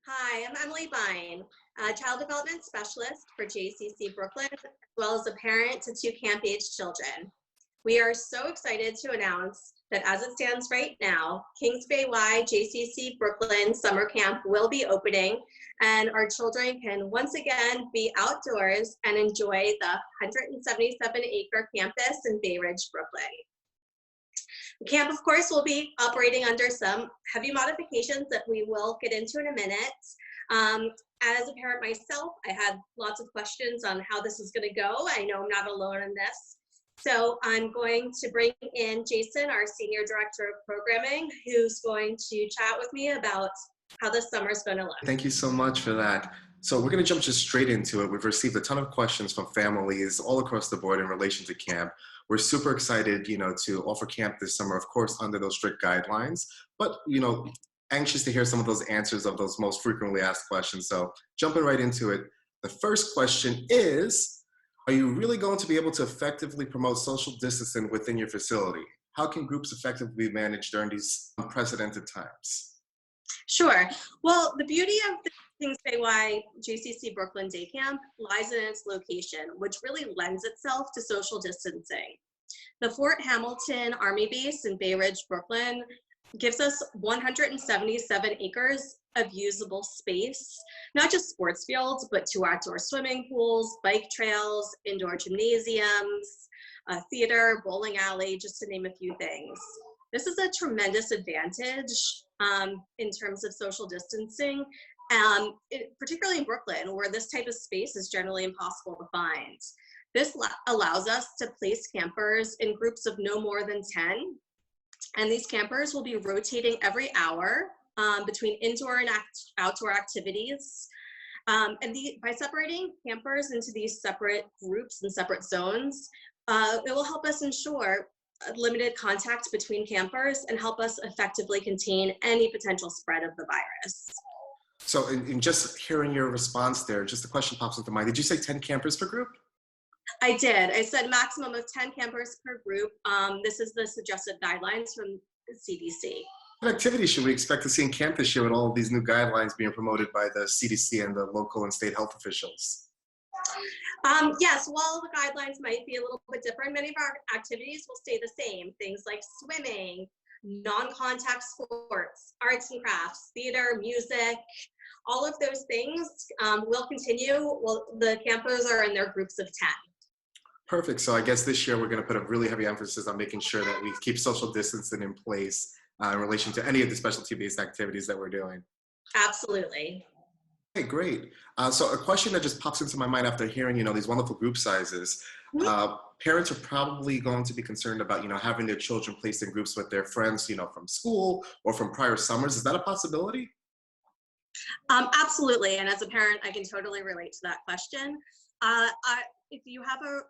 Hi, I'm Emily Bine, a child development specialist for JCC Brooklyn, as well as a parent to two camp-age children. We are so excited to announce that as it stands right now, Kings Bay Y JCC Brooklyn Summer Camp will be opening, and our children can once again be outdoors and enjoy the 177-acre campus in Bay Ridge, Brooklyn. The camp, of course, will be operating under some heavy modifications that we will get into in a minute. As a parent myself, I had lots of questions on how this is going to go. I know I'm not alone in this. So I'm going to bring in Jason, our Senior Director of Programming, who's going to chat with me about how this summer is going to look. Thank you so much for that. So we're going to jump just straight into it. We've received a ton of questions from families all across the board in relation to camp. We're super excited, to offer camp this summer, of course, under those strict guidelines, but, anxious to hear some of those answers of those most frequently asked questions. So jumping right into it, the first question is, are you really going to be able to effectively promote social distancing within your facility? How can groups effectively be managed during these unprecedented times? Sure. Well, the beauty of the Kings Bay Y JCC Brooklyn Day Camp lies in its location, which really lends itself to social distancing. The Fort Hamilton Army Base in Bay Ridge, Brooklyn, gives us 177 acres of usable space, not just sports fields, but two outdoor swimming pools, bike trails, indoor gymnasiums, a theater, bowling alley, just to name a few things. This is a tremendous advantage in terms of social distancing, particularly in Brooklyn, where this type of space is generally impossible to find. This allows us to place campers in groups of no more than 10, and these campers will be rotating every hour between indoor and outdoor activities. By separating campers into these separate groups and separate zones, it will help us ensure limited contact between campers and help us effectively contain any potential spread of the virus. So in just hearing your response there, just a question pops into mind. Did you say 10 campers per group? I did. I said maximum of 10 campers per group. This is the suggested guidelines from the CDC. What activities should we expect to see in camp this year with all of these new guidelines being promoted by the CDC and the local and state health officials? Yes, while the guidelines might be a little bit different, many of our activities will stay the same. Things like swimming, non-contact sports, arts and crafts, theater, music, all of those things will continue. Well, the campers are in their groups of 10. Perfect. So I guess this year we're going to put a really heavy emphasis on making sure that we keep social distancing in place in relation to any of the specialty-based activities that we're doing. Absolutely. Okay, great. So a question that just pops into my mind after hearing, these wonderful group sizes, parents are probably going to be concerned about, having their children placed in groups with their friends, from school or from prior summers. Is that a possibility? Absolutely. And as a parent, I can totally relate to that question. If you have a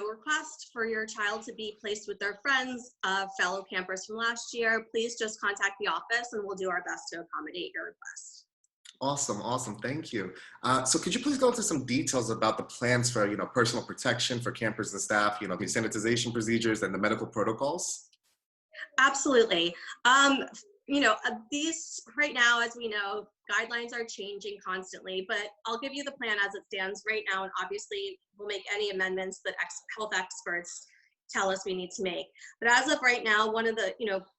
request for your child to be placed with their friends, fellow campers from last year, please just contact the office and we'll do our best to accommodate your request. Awesome. Thank you. So could you please go into some details about the plans for, personal protection for campers and staff, the sanitization procedures and the medical protocols? Absolutely. These right now, as we know, guidelines are changing constantly, but I'll give you the plan as it stands right now, and obviously we'll make any amendments that health experts tell us we need to make. But as of right now, one of the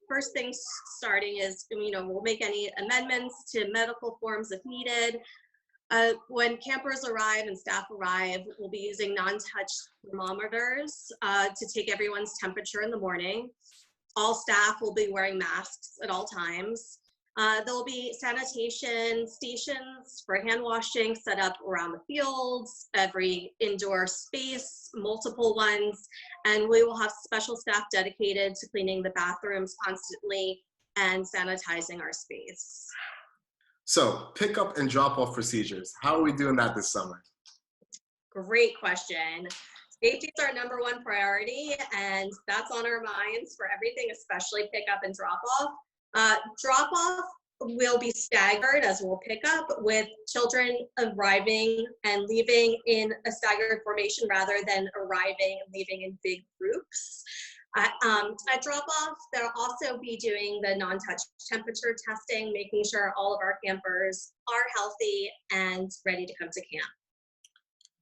first things starting is we'll make any amendments to medical forms if needed. When campers arrive and staff arrive, we'll be using non-touch thermometers to take everyone's temperature in the morning. All staff will be wearing masks at all times. There will be sanitation stations for hand washing set up around the fields, every indoor space, multiple ones, and we will have special staff dedicated to cleaning the bathrooms constantly and sanitizing our space. So pick up and drop off procedures. How are we doing that this summer? Great question. Safety is our number one priority, and that's on our minds for everything, especially pick up and drop off. Drop off will be staggered as we'll pick up, with children arriving and leaving in a staggered formation rather than arriving and leaving in big groups. At drop-off, they'll also be doing the non-touch temperature testing, making sure all of our campers are healthy and ready to come to camp.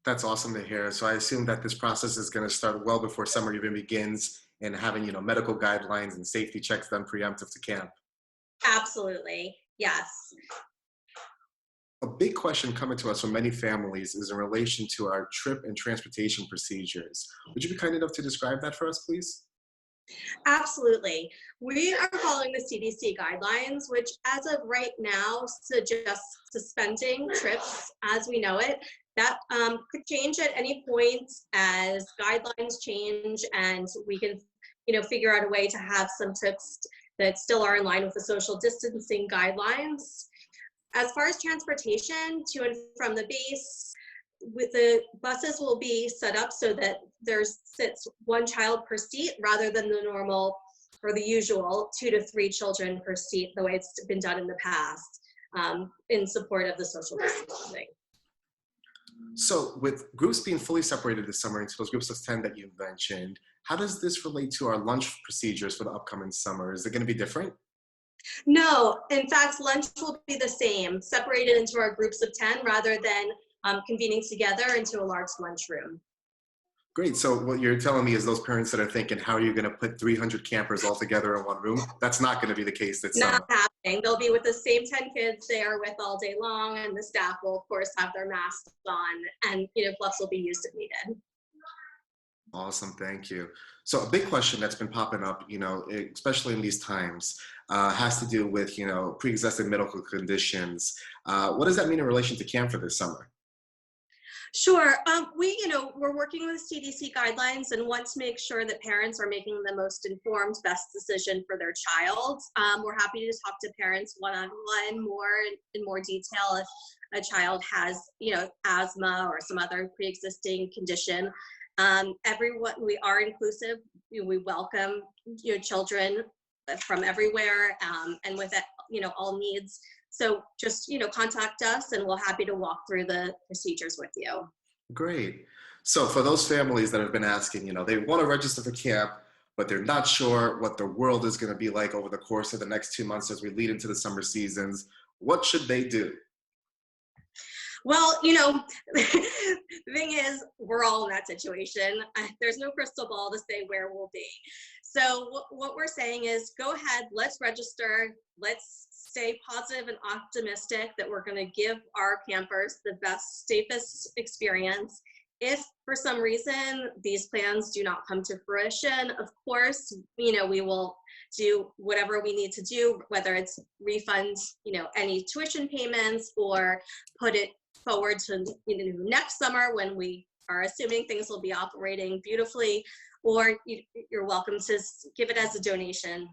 That's awesome to hear. So I assume that this process is going to start well before summer even begins, and having, medical guidelines and safety checks done preemptive to camp. Absolutely, yes. A big question coming to us from many families is in relation to our trip and transportation procedures. Would you be kind enough to describe that for us, please? Absolutely. We are following the CDC guidelines, which as of right now suggests suspending trips as we know it. That could change at any point as guidelines change and we can, figure out a way to have some trips that still are in line with the social distancing guidelines. As far as transportation to and from the base, with the buses will be set up so that there sits one child per seat rather than the normal or the usual 2 to 3 children per seat, the way it's been done in the past, in support of the social distancing. So with groups being fully separated this summer into those groups of 10 that you mentioned, how does this relate to our lunch procedures for the upcoming summer? Is it going to be different? No, in fact, lunch will be the same, separated into our groups of 10 rather than convening together into a large lunchroom. Great. So what you're telling me is those parents that are thinking, how are you going to put 300 campers all together in one room? That's not going to be the case this summer. Not happening. They'll be with the same 10 kids they are with all day long, and the staff will, of course, have their masks on, and gloves will be used if needed. Awesome. Thank you. So a big question that's been popping up, especially in these times, has to do with, pre-existing medical conditions. What does that mean in relation to camp for this summer? Sure. We're working with CDC guidelines and want to make sure that parents are making the most informed, best decision for their child. We're happy to talk to parents one-on-one in more detail if a child has, asthma or some other pre-existing condition. Everyone, we are inclusive. We welcome children from everywhere and with all needs. So just contact us and we're happy to walk through the procedures with you. Great. So for those families that have been asking, they want to register for camp, but they're not sure what the world is going to be like over the course of the next 2 months as we lead into the summer seasons, what should they do? Well, the thing is, we're all in that situation. There's no crystal ball to say where we'll be. So what we're saying is go ahead, let's register. Let's stay positive and optimistic that we're going to give our campers the best, safest experience. If for some reason these plans do not come to fruition, of course, we will do whatever we need to do, whether it's refund, any tuition payments or put it forward to next summer when we are assuming things will be operating beautifully, or you're welcome to give it as a donation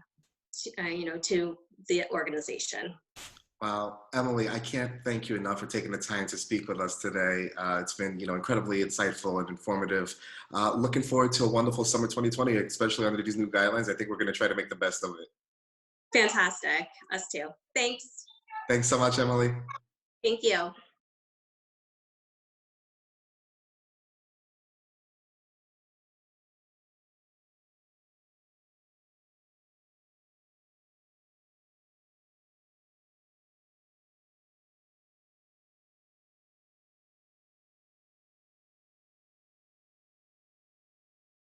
to the organization. Wow, Emily, I can't thank you enough for taking the time to speak with us today. It's been incredibly insightful and informative. Looking forward to a wonderful summer 2020, especially under these new guidelines. I think we're going to try to make the best of it. Fantastic. Us too. Thanks. Thanks so much, Emily. Thank you.